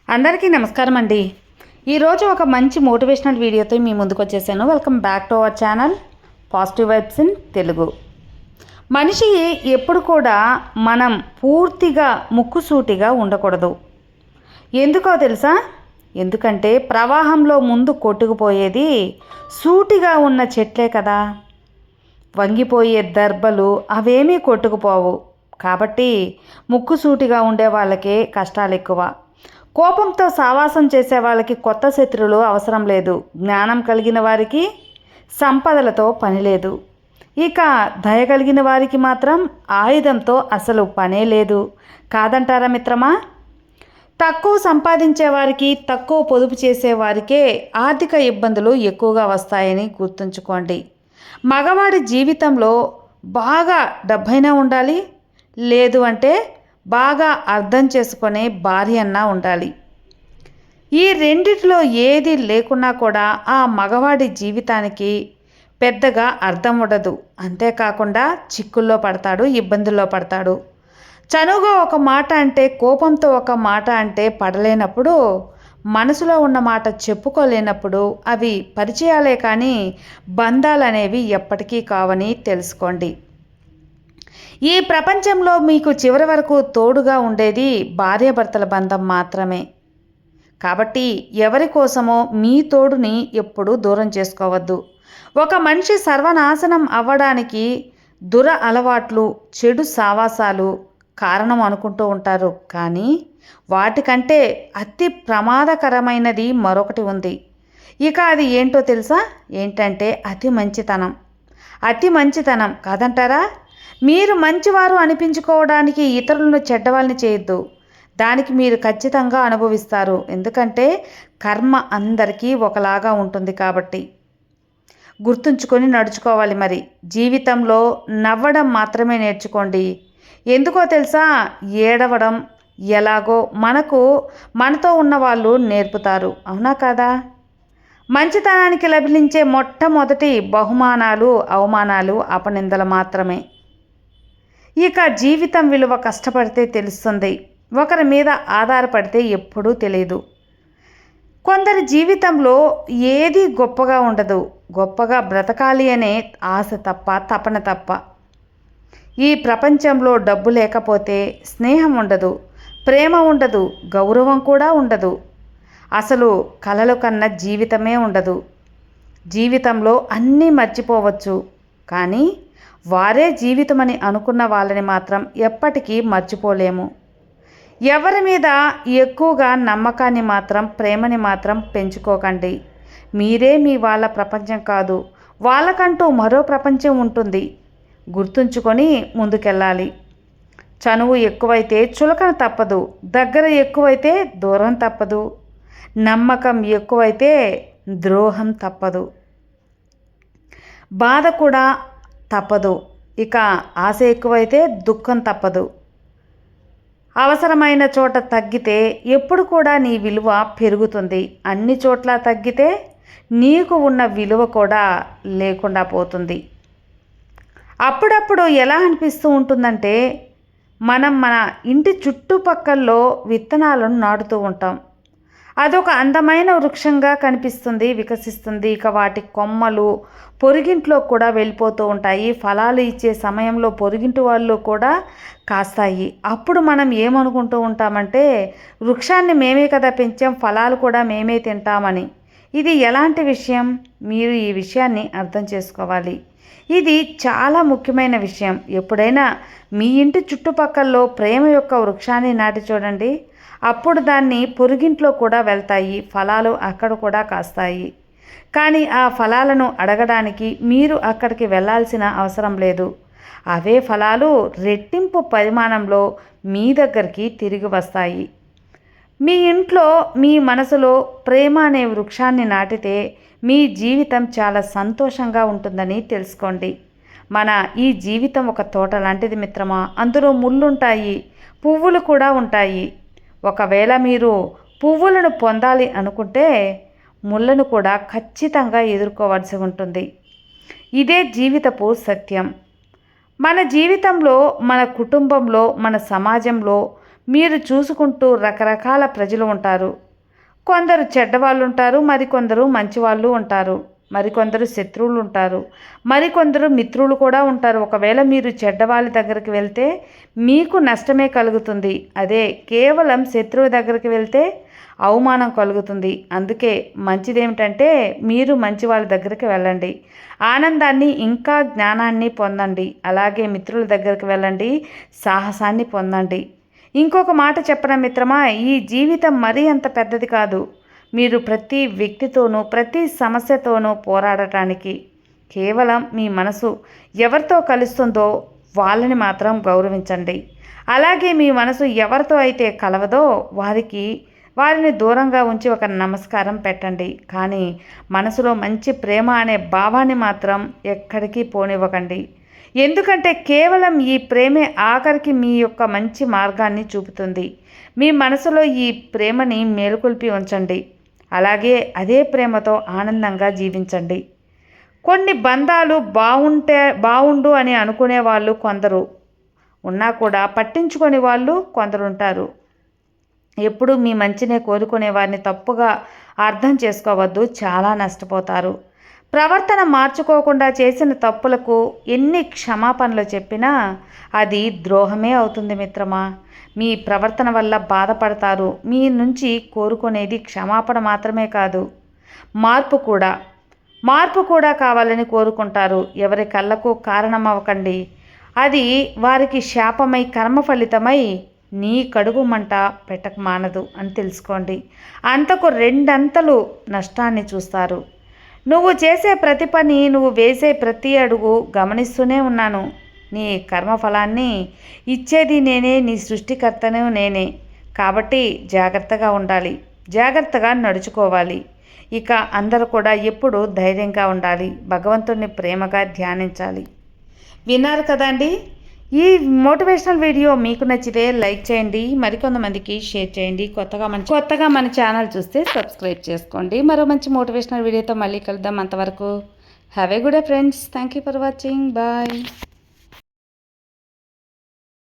అందరికీ నమస్కారం అండి. ఈరోజు ఒక మంచి మోటివేషనల్ వీడియోతో మీ ముందుకు వచ్చేసాను. Welcome back to our channel positive vibes in Telugu. మనిషి ఎప్పుడు కూడా మనం పూర్తిగా ముక్కుసూటిగా ఉండకూడదు. ఎందుకో తెలుసా? ఎందుకంటే ప్రవాహంలో ముందు కొట్టుకుపోయేది సూటిగా ఉన్న చెట్లే కదా. వంగిపోయే దర్బలు అవేమీ కొట్టుకుపోవు. కాబట్టి ముక్కుసూటిగా ఉండే వాళ్ళకే కష్టాలు ఎక్కువ. కోపంతో సావాసం చేసే వాళ్ళకి కొత్త శత్రువులు అవసరం లేదు. జ్ఞానం కలిగిన వారికి సంపదలతో పని లేదు. ఇక దయ కలిగిన వారికి మాత్రం ఆయుధంతో అసలు పనే లేదు. కాదంటారా మిత్రమా? తక్కువ సంపాదించే వారికి, తక్కువ పొదుపు చేసేవారికే ఆర్థిక ఇబ్బందులు ఎక్కువగా వస్తాయని గుర్తుంచుకోండి. మగవాడి జీవితంలో బాగా డబ్బైనా ఉండాలి, లేదు అంటే బాగా అర్థం చేసుకునే భార్య అన్నా ఉండాలి. ఈ రెండిట్లో ఏది లేకున్నా కూడా ఆ మగవాడి జీవితానికి పెద్దగా అర్థం ఉండదు. అంతేకాకుండా చిక్కుల్లో పడతాడు, ఇబ్బందుల్లో పడతాడు. చనువుగా ఒక మాట అంటే, కోపంతో ఒక మాట అంటే పడలేనప్పుడు, మనసులో ఉన్న మాట చెప్పుకోలేనప్పుడు అవి పరిచయాలే కానీ బంధాలనేవి ఎప్పటికీ కావని తెలుసుకోండి. ఈ ప్రపంచంలో మీకు చివరి వరకు తోడుగా ఉండేది భార్యాభర్తల బంధం మాత్రమే. కాబట్టి ఎవరి కోసమో మీ తోడుని ఎప్పుడూ దూరం చేసుకోవద్దు. ఒక మనిషి సర్వనాశనం అవ్వడానికి దుర అలవాట్లు, చెడు సావాసాలు కారణం అనుకుంటూ ఉంటారు. కానీ వాటికంటే అతి ప్రమాదకరమైనది మరొకటి ఉంది. ఇక అది ఏంటో తెలుసా? ఏంటంటే అతి మంచితనం. అతి మంచితనం కాదంటారా? మీరు మంచివారు అనిపించుకోవడానికి ఇతరులను చెడ్డవాళ్ళని చేయొద్దు. దానికి మీరు ఖచ్చితంగా అనుభవిస్తారు. ఎందుకంటే కర్మ అందరికీ ఒకలాగా ఉంటుంది కాబట్టి. గుర్తుంచుకొని నడుచుకోవాలి. మరి జీవితంలో నవ్వడం మాత్రమే నేర్చుకోండి. ఎందుకో తెలుసా? ఏడవడం ఎలాగో మనతో ఉన్న వాళ్ళు నేర్పుతారు. అవునా కాదా? మంచితనానికి లభించే మొట్టమొదటి బహుమానాలు, అవమానాలు, అపనిందలు మాత్రమే. ఇక జీవితం విలువ కష్టపడితే తెలుస్తుంది. ఒకరి మీద ఆధారపడితే ఎప్పుడూ తెలియదు. కొందరి జీవితంలో ఏది గొప్పగా ఉండదు. గొప్పగా బ్రతకాలి అనే ఆశ తప్ప, తపన తప్ప. ఈ ప్రపంచంలో డబ్బు లేకపోతే స్నేహం ఉండదు, ప్రేమ ఉండదు, గౌరవం కూడా ఉండదు. అసలు కలలు కన్న జీవితమే ఉండదు. జీవితంలో అన్నీ మర్చిపోవచ్చు, కానీ వారే జీవితమని అనుకున్న వాళ్ళని మాత్రం ఎప్పటికీ మర్చిపోలేము. ఎవరి మీద ఎక్కువగా నమ్మకాన్ని మాత్రం, ప్రేమని మాత్రం పెంచుకోకండి. మీరే మీ వాళ్ళ ప్రపంచం కాదు. వాళ్ళకంటూ మరో ప్రపంచం ఉంటుంది. గుర్తుంచుకొని ముందుకెళ్ళాలి. చనువు ఎక్కువైతే చులకన తప్పదు. దగ్గర ఎక్కువైతే దూరం తప్పదు. నమ్మకం ఎక్కువైతే ద్రోహం తప్పదు. బాధ కూడా తప్పదు. ఇక ఆశ ఎక్కువైతే దుఃఖం తప్పదు. అవసరమైన చోట తగ్గితే ఎప్పుడు కూడా నీ విలువ పెరుగుతుంది. అన్ని చోట్ల తగ్గితే నీకు ఉన్న విలువ కూడా లేకుండా పోతుంది. అప్పుడప్పుడు ఎలా అనిపిస్తూ ఉంటుందంటే, మనం మన ఇంటి చుట్టుపక్కల్లో విత్తనాలను నాటుతూ ఉంటాం. అదొక అందమైన వృక్షంగా కనిపిస్తుంది, వికసిస్తుంది. ఇక వాటి కొమ్మలు పొరుగింట్లో కూడా వెళ్ళిపోతూ ఉంటాయి. ఫలాలు ఇచ్చే సమయంలో పొరుగింటి వాళ్ళు కూడా కాస్తాయి. అప్పుడు మనం ఏమనుకుంటూ ఉంటామంటే, వృక్షాన్ని మేమే కదా పెంచాం, ఫలాలు కూడా మేమే తింటామని. ఇది ఎలాంటి విషయం? మీరు ఈ విషయాన్ని అర్థం చేసుకోవాలి. ఇది చాలా ముఖ్యమైన విషయం. ఎప్పుడైనా మీ ఇంటి చుట్టుపక్కల్లో ప్రేమ యొక్క వృక్షాన్ని నాటి చూడండి. అప్పుడు దాన్ని పొరుగింట్లో కూడా వెళ్తాయి, ఫలాలు అక్కడ కూడా కాస్తాయి. కానీ ఆ ఫలాలను అడగడానికి మీరు అక్కడికి వెళ్ళాల్సిన అవసరం లేదు. అవే ఫలాలు రెట్టింపు పరిమాణంలో మీ దగ్గరికి తిరిగి వస్తాయి. మీ ఇంట్లో, మీ మనసులో ప్రేమ అనే వృక్షాన్ని నాటితే మీ జీవితం చాలా సంతోషంగా ఉంటుందని తెలుసుకోండి. మన ఈ జీవితం ఒక తోట లాంటిది మిత్రమా. అందులో ముళ్ళుంటాయి, పువ్వులు కూడా ఉంటాయి. ఒకవేళ మీరు పువ్వులను పొందాలి అనుకుంటే ముళ్ళను కూడా ఖచ్చితంగా ఎదుర్కోవాల్సి ఉంటుంది. ఇదే జీవితపు సత్యం. మన జీవితంలో, మన కుటుంబంలో, మన సమాజంలో మీరు చూసుకుంటూ రకరకాల ప్రజలు ఉంటారు. కొందరు చెడ్డవాళ్ళు ఉంటారు, మరికొందరు మంచివాళ్ళు ఉంటారు, మరికొందరు శత్రువులు ఉంటారు, మరికొందరు మిత్రులు కూడా ఉంటారు. ఒకవేళ మీరు చెడ్డవాళ్ళ దగ్గరికి వెళ్తే మీకు నష్టమే కలుగుతుంది. అదే కేవలం శత్రువు దగ్గరికి వెళ్తే అవమానం కలుగుతుంది. అందుకే మంచిదేమిటంటే మీరు మంచి వాళ్ళ దగ్గరికి వెళ్ళండి, ఆనందాన్ని ఇంకా జ్ఞానాన్ని పొందండి. అలాగే మిత్రుల దగ్గరికి వెళ్ళండి, సాహసాన్ని పొందండి. ఇంకొక మాట చెప్పనా మిత్రమా, ఈ జీవితం మరీ అంత పెద్దది కాదు. మీరు ప్రతి వ్యక్తితోనూ ప్రతి సమస్యతోనూ పోరాడటానికి కేవలం మీ మనసు ఎవరితో కలుస్తుందో వాళ్ళని మాత్రం గౌరవించండి. అలాగే మీ మనసు ఎవరితో అయితే కలవదో వారిని దూరంగా ఉంచి ఒక నమస్కారం పెట్టండి. కానీ మనసులో మంచి ప్రేమ అనే భావాన్ని మాత్రం ఎక్కడికి పోనివ్వకండి. ఎందుకంటే కేవలం ఈ ప్రేమే ఆఖరికి మీ యొక్క మంచి మార్గాన్ని చూపుతుంది. మీ మనసులో ఈ ప్రేమని మేలుకొల్పి ఉంచండి. అలాగే అదే ప్రేమతో ఆనందంగా జీవించండి. కొన్ని బంధాలు బాగుండు అని అనుకునే వాళ్ళు కొందరు ఉన్నా కూడా పట్టించుకొని వాళ్ళు కొందరు ఉంటారు. ఎప్పుడూ మీ మంచినే కోరుకునే వారిని తప్పుగా అర్థం చేసుకోవద్దు, చాలా నష్టపోతారు. ప్రవర్తన మార్చుకోకుండా చేసిన తప్పులకు ఎన్ని క్షమాపణలు చెప్పినా అది ద్రోహమే అవుతుంది మిత్రమా. మీ ప్రవర్తన వల్ల బాధపడతారు. మీ నుంచి కోరుకునేది క్షమాపణ మాత్రమే కాదు, మార్పు కూడా కావాలని కోరుకుంటారు. ఎవరి కళ్ళకు కారణమవ్వకండి. అది వారికి శాపమై కర్మ ఫలితమై నీ కడుగు మంట పెట్టక మానదు అని తెలుసుకోండి. అంతకు రెండంతలు నష్టాన్ని చూస్తారు. నువ్వు చేసే ప్రతి పని, నువ్వు వేసే ప్రతి అడుగు గమనిస్తూనే ఉన్నాను. నీ కర్మఫలాన్ని ఇచ్చేది నేనే, నీ సృష్టికర్తను నేనే. కాబట్టి జాగ్రత్తగా ఉండాలి, జాగ్రత్తగా నడుచుకోవాలి. ఇక అందరూ కూడా ఎప్పుడూ ధైర్యంగా ఉండాలి, భగవంతుడిని ప్రేమగా ధ్యానించాలి. విన్నారు కదండి. ఈ మోటివేషనల్ వీడియో మీకు నచ్చితే లైక్ చేయండి, మరికొంతమందికి షేర్ చేయండి. కొత్తగా మన ఛానల్ చూస్తే సబ్స్క్రైబ్ చేసుకోండి. మరో మంచి మోటివేషనల్ వీడియోతో మళ్ళీ కలుద్దాం. అంతవరకు have a good day friends. Thank you for watching. Bye.